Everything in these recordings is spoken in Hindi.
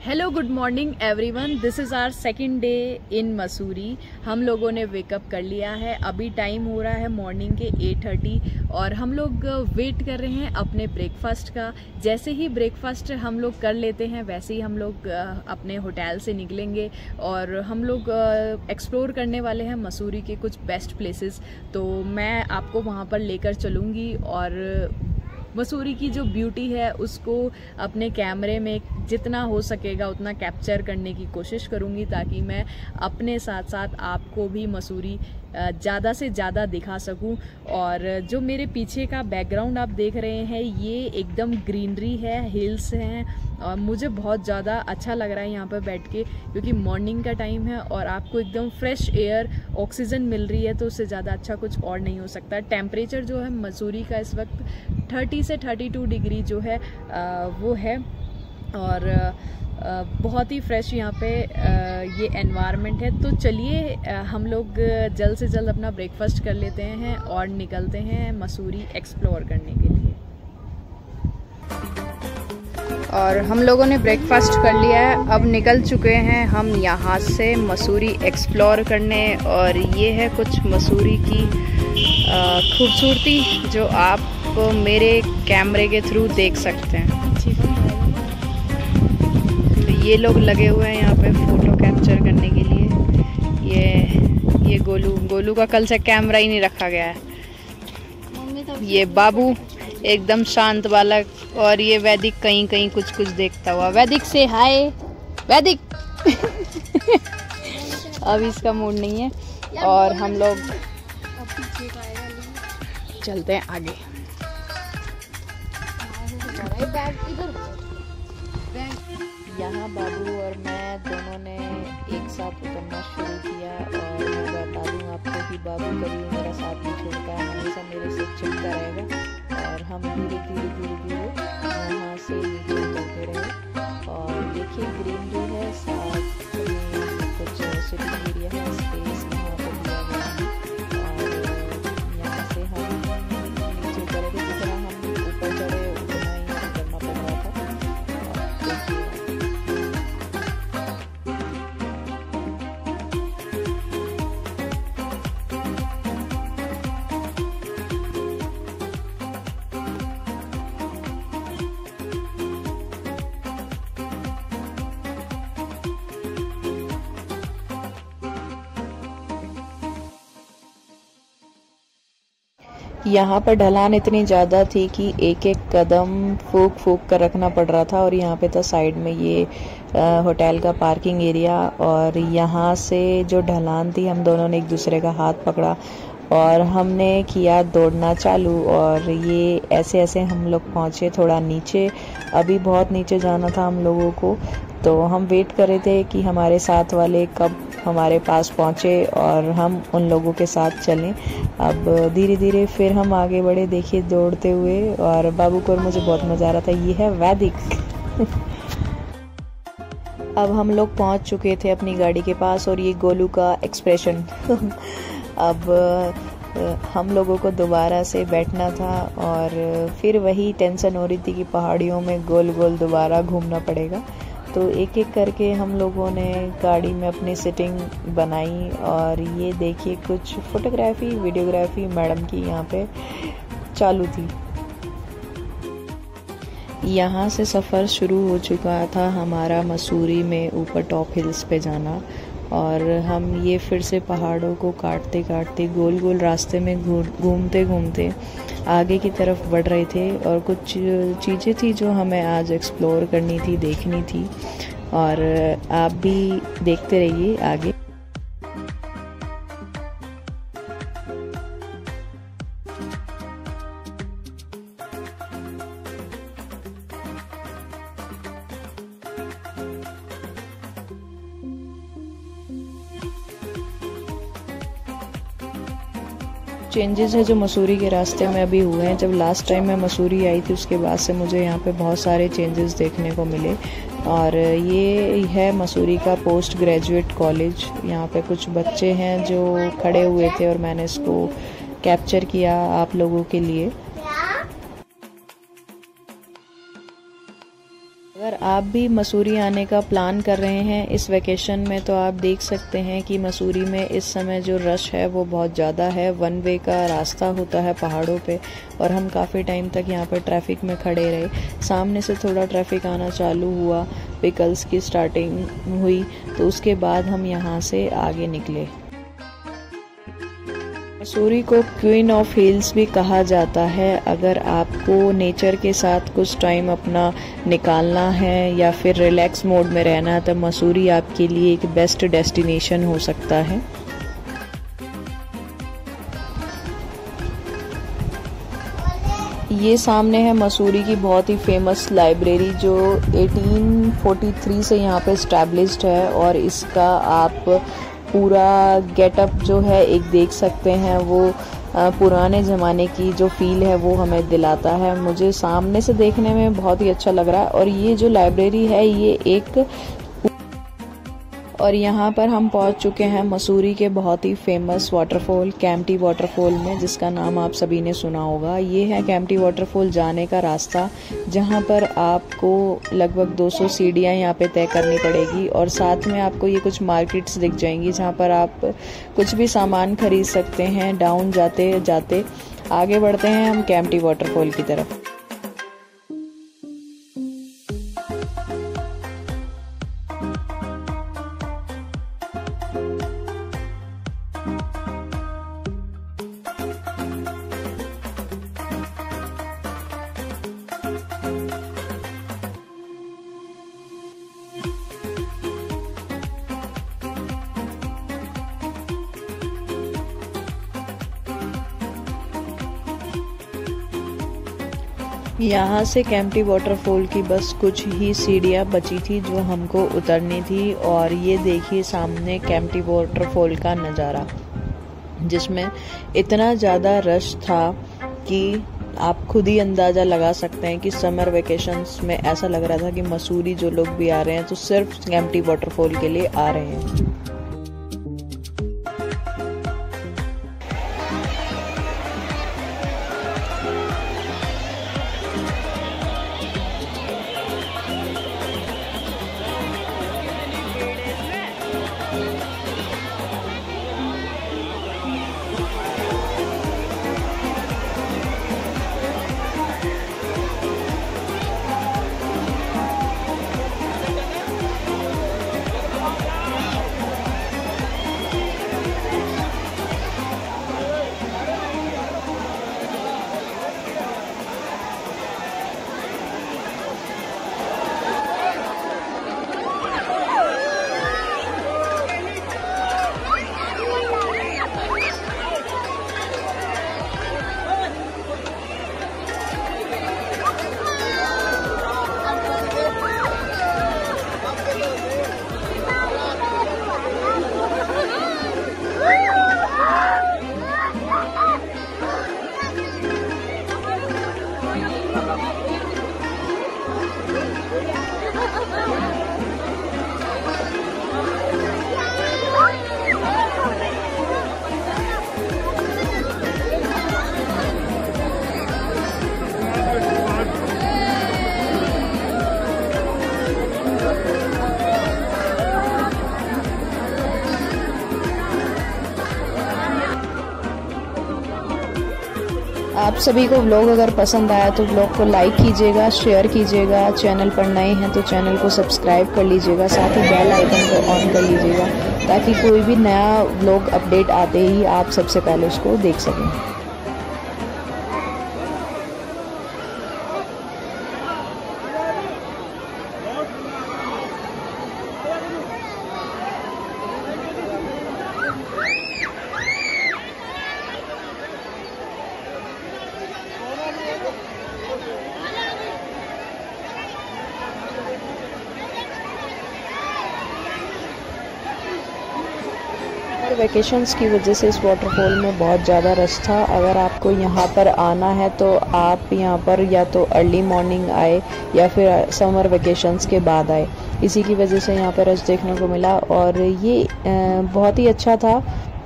Hello good morning everyone, this is our second day in Mussoorie. हम लोगों ने वेकअप कर लिया है। अभी टाइम हो रहा है मॉर्निंग के 8:30 और हम लोग वेट कर रहे हैं अपने ब्रेकफास्ट का। जैसे ही ब्रेकफास्ट हम लोग कर लेते हैं वैसे ही हम लोग अपने होटल से निकलेंगे और हम लोग एक्सप्लोर करने वाले हैं मसूरी के कुछ बेस्ट प्लेसेस। तो मैं आपको वहाँ पर लेकर चलूँगी और मसूरी की जो ब्यूटी है उसको अपने कैमरे में जितना हो सकेगा उतना कैप्चर करने की कोशिश करूंगी, ताकि मैं अपने साथ साथ आपको भी मसूरी ज़्यादा से ज़्यादा दिखा सकूं। और जो मेरे पीछे का बैकग्राउंड आप देख रहे हैं ये एकदम ग्रीनरी है, हिल्स हैं और मुझे बहुत ज़्यादा अच्छा लग रहा है यहाँ पर बैठ के, क्योंकि मॉर्निंग का टाइम है और आपको एकदम फ्रेश एयर ऑक्सीजन मिल रही है, तो उससे ज़्यादा अच्छा कुछ और नहीं हो सकता। टेम्परेचर जो है मसूरी का इस वक्त 30 से 32 डिग्री जो है वो है और बहुत ही फ्रेश यहाँ पे ये एनवायरनमेंट है। तो चलिए हम लोग जल्द से जल्द अपना ब्रेकफास्ट कर लेते हैं और निकलते हैं मसूरी एक्सप्लोर करने के लिए। और हम लोगों ने ब्रेकफास्ट कर लिया है, अब निकल चुके हैं हम यहाँ से मसूरी एक्सप्लोर करने। और ये है कुछ मसूरी की खूबसूरती जो आप मेरे कैमरे के थ्रू देख सकते हैं। ये लोग लगे हुए हैं यहाँ पे फोटो कैप्चर करने के लिए। ये गोलू का कल से कैमरा ही नहीं रखा गया है। ये बाबू एकदम शांत बालक और ये वैदिक कहीं कहीं कुछ देखता हुआ। वैदिक से हाय वैदिक। अब इसका मूड नहीं है और हम लोग चलते हैं आगे। यहाँ बाबू और मैं दोनों ने एक साथ उतरना शुरू किया और मैं बता दूँ आपको कि बाबू कभी मेरा साथ नहीं छोड़ता है, हमेशा मेरे से चिपका रहेगा। और हम धीरे यहाँ से नीचे उतरते रहे और देखिए ग्रीनरी है, साथ में कुछ सिटिंग एरिया है, स्पेस यहाँ पर दिया गया है। और यहाँ से हम नीचे उतरे थे, जितना हम ऊपर चढ़े उतना ही करना पड़ रहा था। यहाँ पर ढलान इतनी ज़्यादा थी कि एक एक कदम फूक कर रखना पड़ रहा था। और यहाँ पे था साइड में ये होटल का पार्किंग एरिया और यहाँ से जो ढलान थी हम दोनों ने एक दूसरे का हाथ पकड़ा और हमने किया दौड़ना चालू। और ये ऐसे हम लोग पहुँचे थोड़ा नीचे। अभी बहुत नीचे जाना था हम लोगों को, तो हम वेट कर रहे थे कि हमारे साथ वाले कब हमारे पास पहुँचे और हम उन लोगों के साथ चलें। अब धीरे फिर हम आगे बढ़े, देखिए दौड़ते हुए। और बाबू को और मुझे बहुत मज़ा आ रहा था। ये है वैदिक। अब हम लोग पहुँच चुके थे अपनी गाड़ी के पास और ये गोलू का एक्सप्रेशन। अब हम लोगों को दोबारा से बैठना था और फिर वही टेंशन हो रही थी कि पहाड़ियों में गोल दोबारा घूमना पड़ेगा। तो एक करके हम लोगों ने गाड़ी में अपनी सिटिंग बनाई। और ये देखिए कुछ फोटोग्राफी वीडियोग्राफी मैडम की यहाँ पे चालू थी। यहाँ से सफ़र शुरू हो चुका था हमारा मसूरी में ऊपर टॉप हिल्स पे जाना। और हम ये फिर से पहाड़ों को काटते गोल रास्ते में घूमते आगे की तरफ बढ़ रहे थे। और कुछ चीज़ें थी जो हमें आज एक्सप्लोर करनी थी, देखनी थी। और आप भी देखते रहिए आगे। चेंजेस है जो मसूरी के रास्ते में अभी हुए हैं। जब लास्ट टाइम मैं मसूरी आई थी उसके बाद से मुझे यहाँ पे बहुत सारे चेंजेस देखने को मिले। और ये है मसूरी का पोस्ट ग्रेजुएट कॉलेज। यहाँ पे कुछ बच्चे हैं जो खड़े हुए थे और मैंने इसको कैप्चर किया आप लोगों के लिए। अगर आप भी मसूरी आने का प्लान कर रहे हैं इस वेकेशन में तो आप देख सकते हैं कि मसूरी में इस समय जो रश है वो बहुत ज़्यादा है। वन वे का रास्ता होता है पहाड़ों पे और हम काफ़ी टाइम तक यहाँ पर ट्रैफिक में खड़े रहे। सामने से थोड़ा ट्रैफिक आना चालू हुआ, व्हीकल्स की स्टार्टिंग हुई, तो उसके बाद हम यहाँ से आगे निकले। मसूरी को क्वीन ऑफ हिल्स भी कहा जाता है। अगर आपको नेचर के साथ कुछ टाइम अपना निकालना है या फिर रिलैक्स मोड में रहना है तो मसूरी आपके लिए एक बेस्ट डेस्टिनेशन हो सकता है। ये सामने है मसूरी की बहुत ही फेमस लाइब्रेरी जो 1843 से यहाँ पे इस्टेब्लिश्ड है और इसका आप पूरा गेटअप जो है एक देख सकते हैं। वो पुराने ज़माने की जो फील है वो हमें दिलाता है। मुझे सामने से देखने में बहुत ही अच्छा लग रहा है। और ये जो लाइब्रेरी है ये एक और यहाँ पर हम पहुँच चुके हैं मसूरी के बहुत ही फेमस वाटरफॉल कैंपटी वाटरफॉल में, जिसका नाम आप सभी ने सुना होगा। ये है कैंपटी वाटरफॉल जाने का रास्ता, जहाँ पर आपको लगभग 200 सीढ़ियाँ यहाँ पे तय करनी पड़ेगी और साथ में आपको ये कुछ मार्केट्स दिख जाएंगी जहाँ पर आप कुछ भी सामान खरीद सकते हैं। डाउन जाते जाते आगे बढ़ते हैं हम कैंपटी वाटरफॉल की तरफ। यहाँ से कैंपटी वाटरफॉल की बस कुछ ही सीढ़ियाँ बची थी जो हमको उतरनी थी। और ये देखिए सामने कैंपटी वाटरफॉल का नज़ारा, जिसमें इतना ज़्यादा रश था कि आप खुद ही अंदाज़ा लगा सकते हैं कि समर वेकेशंस में ऐसा लग रहा था कि मसूरी जो लोग भी आ रहे हैं तो सिर्फ कैंपटी वाटरफॉल के लिए आ रहे हैं। आप सभी को व्लॉग अगर पसंद आया तो व्लॉग को लाइक कीजिएगा, शेयर कीजिएगा। चैनल पर नए हैं तो चैनल को सब्सक्राइब कर लीजिएगा, साथ ही बेल आइकन को ऑन कर लीजिएगा ताकि कोई भी नया व्लॉग अपडेट आते ही आप सबसे पहले उसको देख सकें। वेकेशंस की वजह से इस वाटरफॉल में बहुत ज़्यादा रश था। अगर आपको यहाँ पर आना है तो आप यहाँ पर या तो अर्ली मॉर्निंग आए या फिर समर वेकेशंस के बाद आए। इसी की वजह से यहाँ पर रश देखने को मिला और ये बहुत ही अच्छा था।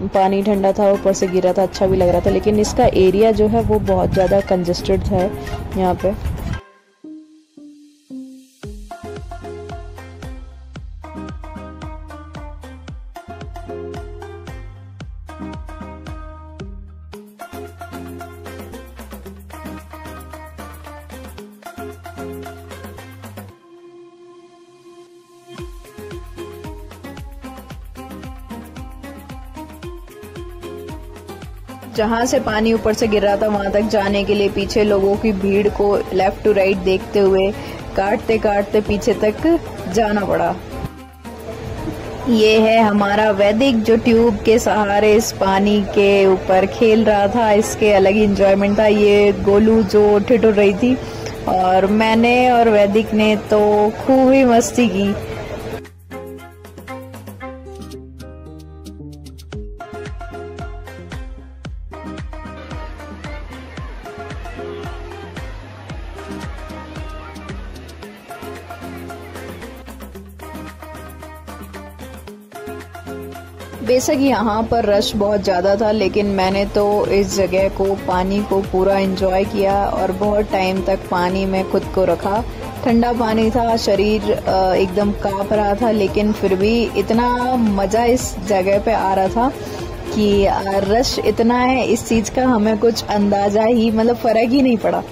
पानी ठंडा था, ऊपर से गिरा था, अच्छा भी लग रहा था, लेकिन इसका एरिया जो है वो बहुत ज़्यादा कंजेस्टेड है यहाँ पे। जहाँ से पानी ऊपर से गिर रहा था वहां तक जाने के लिए पीछे लोगों की भीड़ को लेफ्ट टू राइट देखते हुए काटते काटते पीछे तक जाना पड़ा। ये है हमारा वैदिक जो ट्यूब के सहारे इस पानी के ऊपर खेल रहा था। इसके अलग ही इंजॉयमेंट था। ये गोलू जो ठिठुर रही थी और मैंने और वैदिक ने तो खूब ही मस्ती की। बेशक यहाँ पर रश बहुत ज़्यादा था, लेकिन मैंने तो इस जगह को पानी को पूरा एंजॉय किया और बहुत टाइम तक पानी में खुद को रखा। ठंडा पानी था, शरीर एकदम कांप रहा था, लेकिन फिर भी इतना मज़ा इस जगह पे आ रहा था कि रश इतना है इस चीज़ का हमें कुछ अंदाज़ा ही मतलब फ़र्क ही नहीं पड़ा।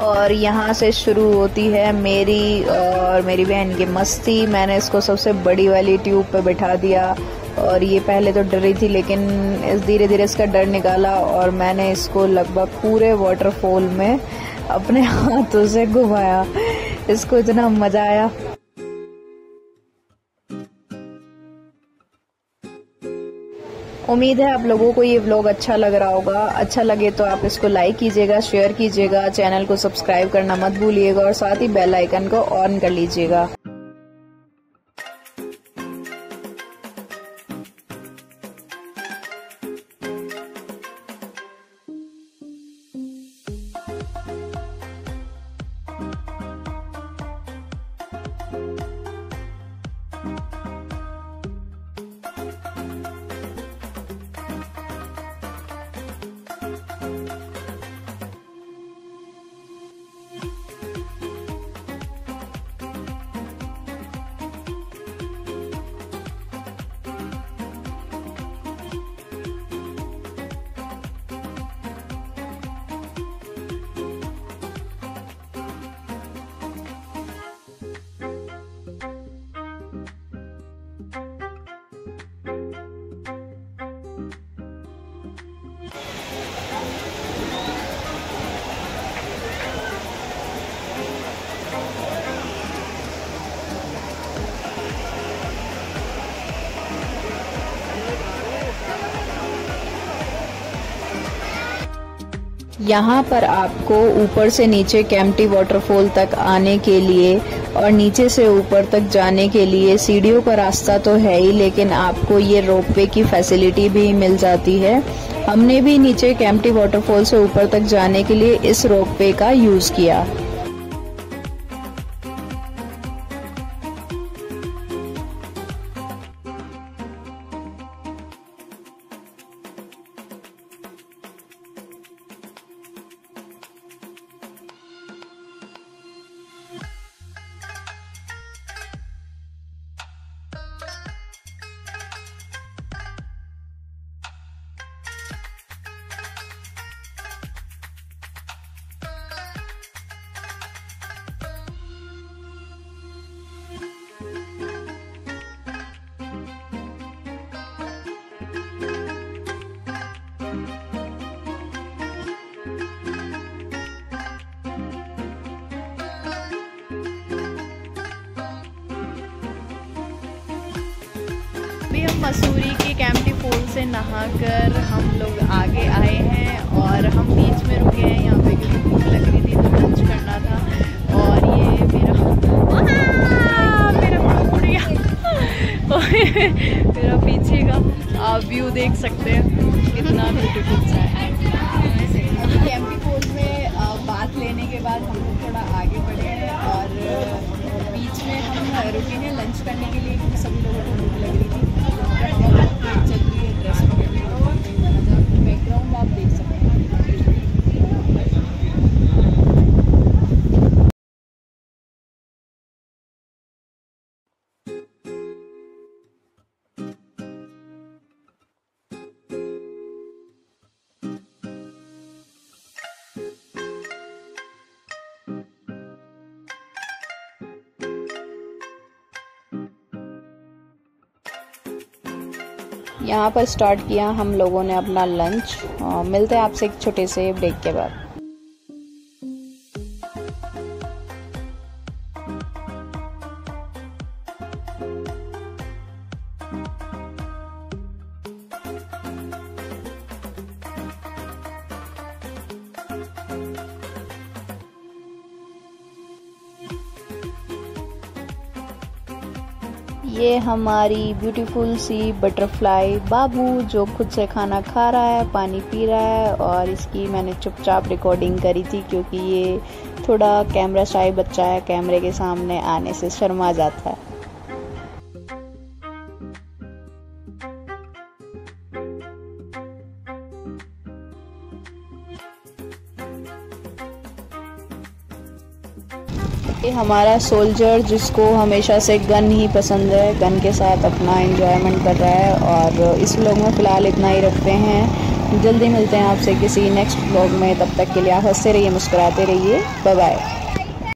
और यहाँ से शुरू होती है मेरी और मेरी बहन की मस्ती। मैंने इसको सबसे बड़ी वाली ट्यूब पे बिठा दिया और ये पहले तो डर रही थी, लेकिन धीरे धीरे इसका डर निकाला और मैंने इसको लगभग पूरे वाटरफॉल में अपने हाथों से घुमाया। इसको इतना मजा आया। उम्मीद है आप लोगों को ये व्लॉग अच्छा लग रहा होगा। अच्छा लगे तो आप इसको लाइक कीजिएगा, शेयर कीजिएगा, चैनल को सब्सक्राइब करना मत भूलिएगा और साथ ही बेल आइकन को ऑन कर लीजिएगा। यहाँ पर आपको ऊपर से नीचे केम्प्टी वाटरफॉल तक आने के लिए और नीचे से ऊपर तक जाने के लिए सीढ़ियों का रास्ता तो है ही, लेकिन आपको ये रोपवे की फैसिलिटी भी मिल जाती है। हमने भी नीचे केम्प्टी वाटरफॉल से ऊपर तक जाने के लिए इस रोपवे का यूज किया। अभी हम मसूरी के कैंपटी फॉल से नहाकर हम लोग आगे आए हैं और हम बीच में रुके हैं यहाँ पे क्योंकि भूख लग रही थी तो लंच करना था। और ये मेरा पीछे का व्यू देख सकते हैं कितना ब्यूटीफुल सा है। कैंपटी फॉल में बात लेने के बाद हम लोग थोड़ा आगे बढ़े हैं और बीच में हम रुके हैं लंच करने के लिए क्योंकि सभी लोगों को भूख लग रही थी। चल रही है ड्रेस बैकग्राउंड आप देख सकते हैं। यहाँ पर स्टार्ट किया हम लोगों ने अपना लंच। मिलते हैं आपसे एक छोटे से ब्रेक के बाद। ये हमारी ब्यूटीफुल सी बटरफ्लाई बाबू जो खुद से खाना खा रहा है, पानी पी रहा है। और इसकी मैंने चुपचाप रिकॉर्डिंग करी थी क्योंकि ये थोड़ा कैमरा शाई बच्चा है, कैमरे के सामने आने से शर्मा जाता है। ये हमारा सोल्जर जिसको हमेशा से गन ही पसंद है, गन के साथ अपना एंजॉयमेंट कर रहा है। और इस व्लॉग में फ़िलहाल इतना ही रखते हैं। जल्दी मिलते हैं आपसे किसी नेक्स्ट व्लॉग में। तब तक के लिए आप हंसते रहिए, मुस्कुराते रहिए। Bye bye.